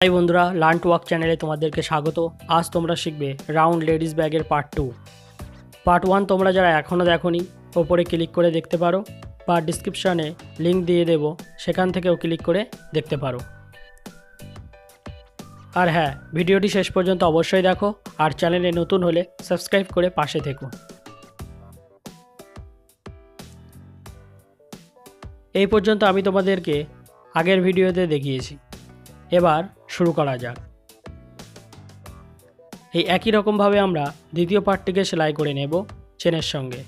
High बंधुरा learn to work चैनले तुम्हादेरके स्वागत। आज तोमरा शिखबे राउंड लेडिज बैगेर पार्ट 2। पार्ट 1 तोमरा जारा एखोनो देखोनी ओपरे क्लिक करे देखते पारो बा डिस्क्रिप्शने लिंक दिए देबो, सेखान थेकेओ क्लिक करे देखते पारो। और हाँ, भिडियोटी शेष पर्यन्त अवश्यई देखो और चैनेले नतून होले सबस्क्राइब करे पाशे थेको। এই পর্যন্ত আমি তোমাদেরকে আগের ভিডিওতে দেখিয়েছি। এবার শুরু করা যাক। এই একই রকমভাবে আমরা দ্বিতীয় পার্টটিকে সেলাই করে নেব চেনের সঙ্গে।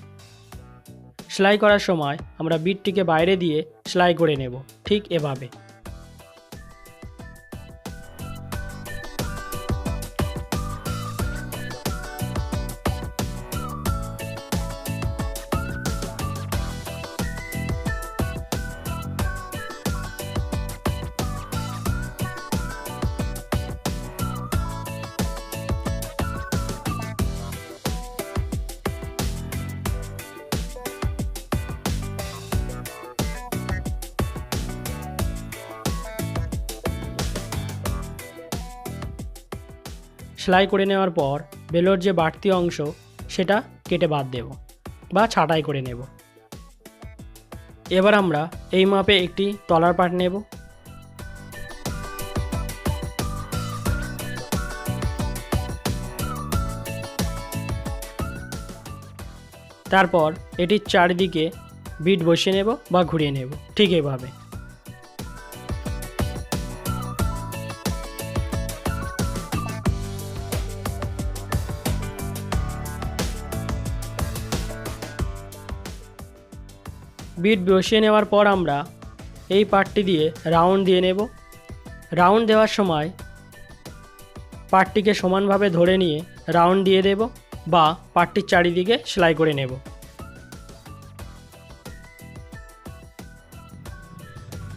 সেলাই করার সময় আমরা বিটটিকে বাইরে দিয়ে সেলাই করে নেব ঠিক এভাবে। সেলাই করে নেওয়ার পর বেলোর যে বাড়তি অংশ সেটা কেটে বাদ দেব বা ছাঁটাই করে নেব। এবার আমরা এই মাপে একটি তলার পার্ট নেব। তারপর এটির চারিদিকে বিট বসিয়ে নেব বা ঘুরিয়ে নেব ঠিক এভাবে। বিট বসিয়ে নেওয়ার পর আমরা এই পার্টটি দিয়ে রাউন্ড দিয়ে নেব। রাউন্ড দেওয়ার সময় পার্টটিকে সমানভাবে ধরে নিয়ে রাউন্ড দিয়ে দেব বা পার্টটির চারিদিকে সেলাই করে নেব।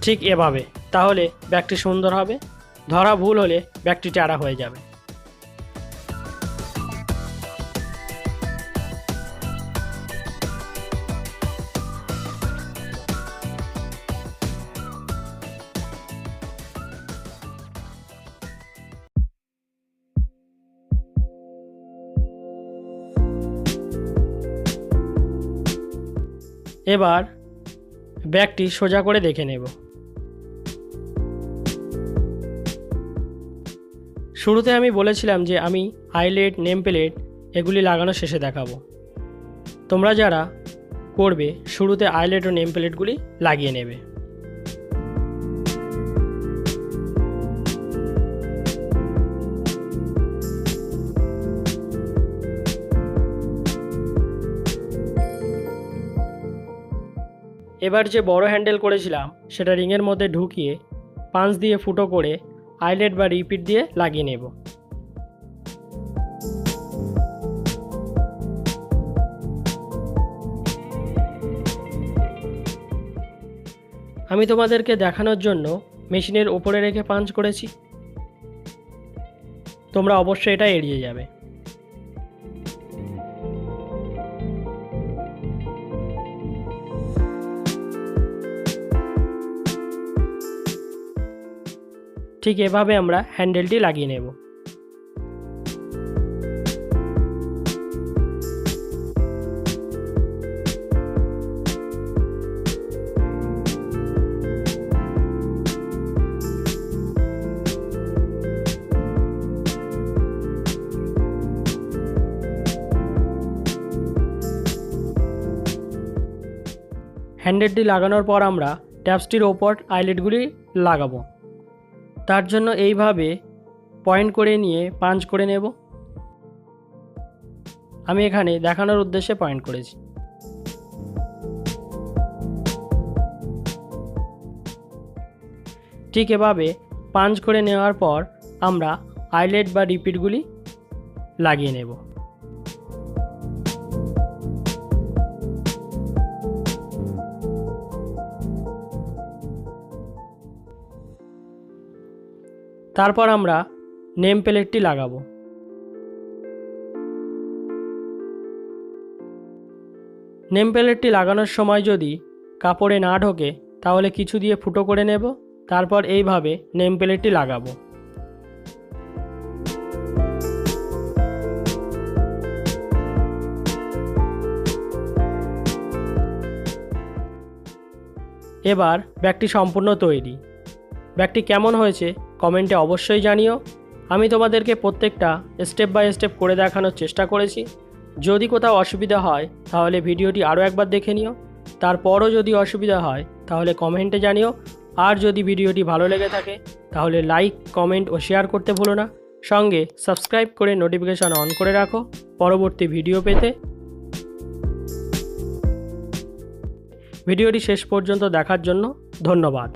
ঠিক এভাবে, তাহলে ব্যাগটি সুন্দর হবে। ধরা ভুল হলে ব্যাগটি টেরা হয়ে যাবে। এবার ব্যাগটি সোজা করে দেখে নেব। শুরুতে আমি বলেছিলাম যে আমি হাইলাইট নেম প্লেট এগুলি লাগানো শেষে দেখাবো। তোমরা যারা করবে শুরুতে হাইলাইট ও নেম প্লেটগুলি লাগিয়ে নেবে। এবার যে বড় হ্যান্ডেল করেছিলাম সেটা রিংয়ের মধ্যে ঢুকিয়ে পাঁচ দিয়ে ফুটো করে হাইলাইট বা রিপিট দিয়ে লাগিয়ে নেব। আমি তোমাদেরকে দেখানোর জন্য মেশিনের উপরে রেখে পাঞ্চ করেছি, তোমরা অবশ্যই এটা এড়িয়ে যাবে। ঠিক এভাবে আমরা হ্যান্ডেলটি লাগিয়ে নেব। হ্যান্ডেলটি লাগানোর পর আমরা ট্যাপসটির ওপর আইলেটগুলি লাগাবো। তার জন্য এইভাবে পয়েন্ট করে নিয়ে পাঞ্চ করে নেব। আমি এখানে দেখানোর উদ্দেশ্যে পয়েন্ট করেছি। ঠিক এভাবে পাঞ্চ করে নেওয়ার পর আমরা হাইলাইট বা রিপিটগুলি লাগিয়ে নেব। তারপর আমরা নেম প্লেটটি লাগাবো। নেম প্লেটটি লাগানোর সময় যদি কাপড়ে না ঢোকে তাহলে কিছু দিয়ে ফুটো করে নেব। তারপর এইভাবে নেম প্লেটটি লাগাবো। এবার ব্যাগটি সম্পূর্ণ তৈরি। ব্যাগটি কেমন হয়েছে কমেন্টে অবশ্যই জানিও। আমি তোমাদেরকে প্রত্যেকটা স্টেপ বাই স্টেপ করে দেখানোর চেষ্টা করেছি। যদি কোথাও অসুবিধা হয় তাহলে ভিডিওটি আরও একবার দেখে নিও। তারপরও যদি অসুবিধা হয় তাহলে কমেন্টে জানিও। আর যদি ভিডিওটি ভালো লেগে থাকে তাহলে লাইক, কমেন্ট ও শেয়ার করতে ভুলো না। সঙ্গে সাবস্ক্রাইব করে নোটিফিকেশন অন করে রাখো পরবর্তী ভিডিও পেতে। ভিডিওটি শেষ পর্যন্ত দেখার জন্য ধন্যবাদ।